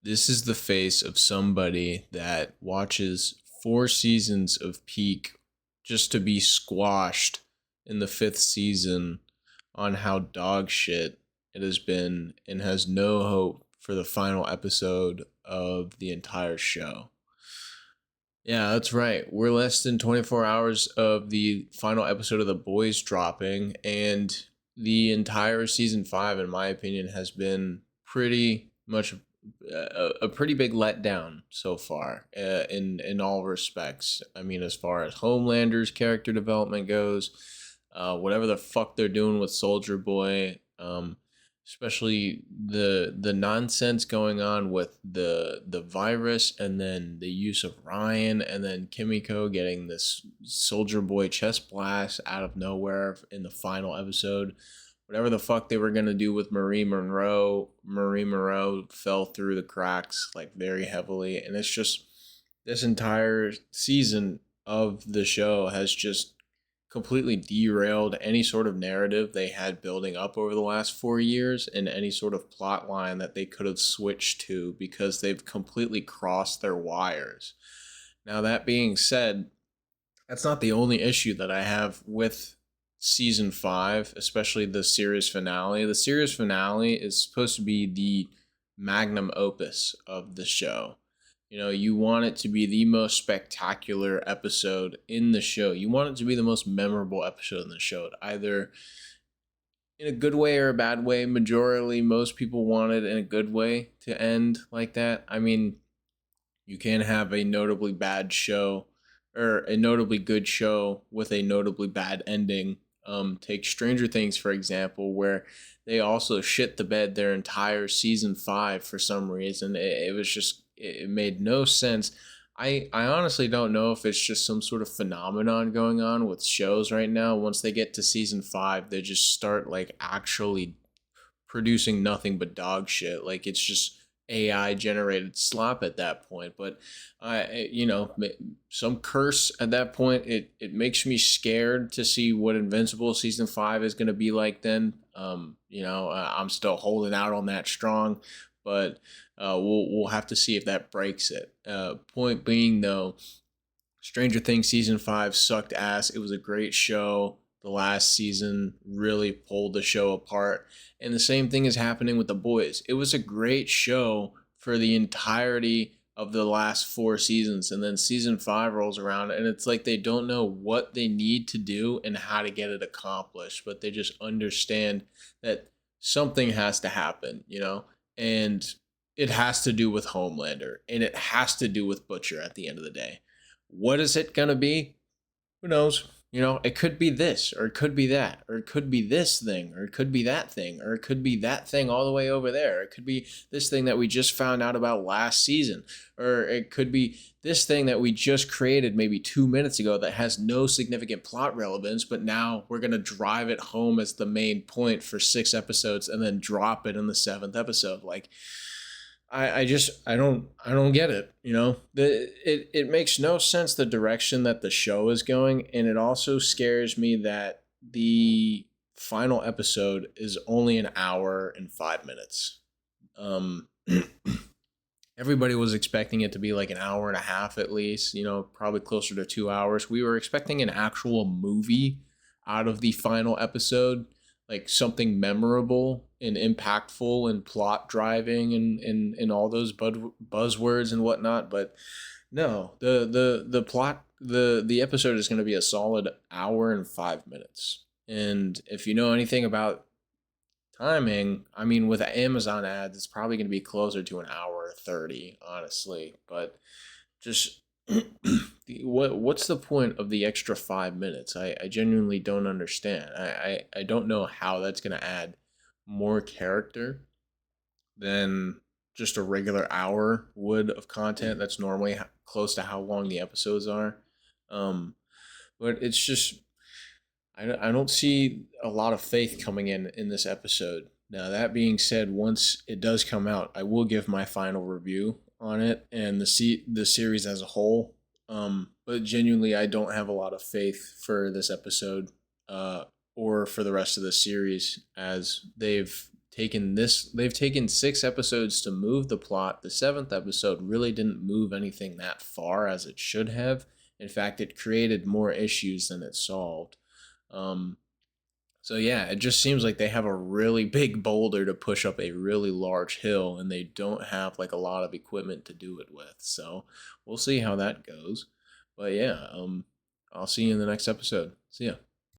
This is the face of somebody that watches 4 seasons of Peak just to be squashed in the fifth season on how dog shit it has been and has no hope for the final episode of the entire show. Yeah, that's right. We're less than 24 hours of the final episode of The Boys dropping, and the entire season 5, in my opinion, has been pretty much a pretty big letdown so far in all respects. I mean, as far as Homelander's character development goes, whatever the fuck they're doing with Soldier Boy, especially the nonsense going on with the virus, and then the use of Ryan, and then Kimiko getting this Soldier Boy chest blast out of nowhere in the final episode. Whatever the fuck they were gonna do with Marie Monroe fell through the cracks like very heavily, and it's just this entire season of the show has just completely derailed any sort of narrative they had building up over the last 4 years and any sort of plot line that they could have switched to, because they've completely crossed their wires. Now, that being said, that's not the only issue that I have with season 5, especially the series finale. The series finale is supposed to be the magnum opus of the show. You know, you want it to be the most spectacular episode in the show. You want it to be the most memorable episode in the show, either in a good way or a bad way. Majorly, most people want it in a good way to end like that. I mean, you can have a notably bad show or a notably good show with a notably bad ending. Take Stranger Things, for example, where they also shit the bed their entire season 5 for some reason. It was just, it made no sense. I honestly don't know if it's just some sort of phenomenon going on with shows right now. Once they get to season 5, they just start like actually producing nothing but dog shit. Like it's just AI generated slop at that point. But some curse at that point. It makes me scared to see what Invincible season 5 is going to be like then. I'm still holding out on that strong, but we'll have to see if that breaks it. Point being though, Stranger Things season 5 sucked ass. It was a great show. The last season really pulled the show apart. And the same thing is happening with The Boys. It was a great show for the entirety of the last 4 seasons. And then season 5 rolls around, and it's like they don't know what they need to do and how to get it accomplished. But they just understand that something has to happen, And it has to do with Homelander. And it has to do with Butcher at the end of the day. What is it going to be? Who knows? It could be this, or it could be that, or it could be this thing, or it could be that thing, or it could be that thing all the way over there. It could be this thing that we just found out about last season, or it could be this thing that we just created maybe 2 minutes ago that has no significant plot relevance, but now we're going to drive it home as the main point for 6 episodes and then drop it in the 7th episode. Like, I don't get it. It makes no sense the direction that the show is going, and it also scares me that the final episode is only an hour and 5 minutes. Everybody was expecting it to be like an hour and a half at least, probably closer to 2 hours. We were expecting an actual movie out of the final episode, like something memorable and impactful and plot driving and all those buzzwords and whatnot. But no, the plot, the episode is going to be a solid hour and 5 minutes. And if you know anything about timing, I mean, with Amazon ads, it's probably going to be closer to an hour 30, honestly. But just what's the point of the extra 5 minutes? I genuinely don't understand. I don't know how that's going to add more character than just a regular hour would of content that's normally close to how long the episodes are. But it's just, I don't see a lot of faith coming in this episode. Now, that being said, once it does come out, I will give my final review on it and the series as a whole. But genuinely, I don't have a lot of faith for this episode, or for the rest of the series, as they've they've taken 6 episodes to move the plot. The seventh episode really didn't move anything that far as it should have. In fact, it created more issues than it solved. Um, so yeah, it just seems like they have a really big boulder to push up a really large hill, and they don't have like a lot of equipment to do it with. So we'll see how that goes. But yeah, I'll see you in the next episode. See ya.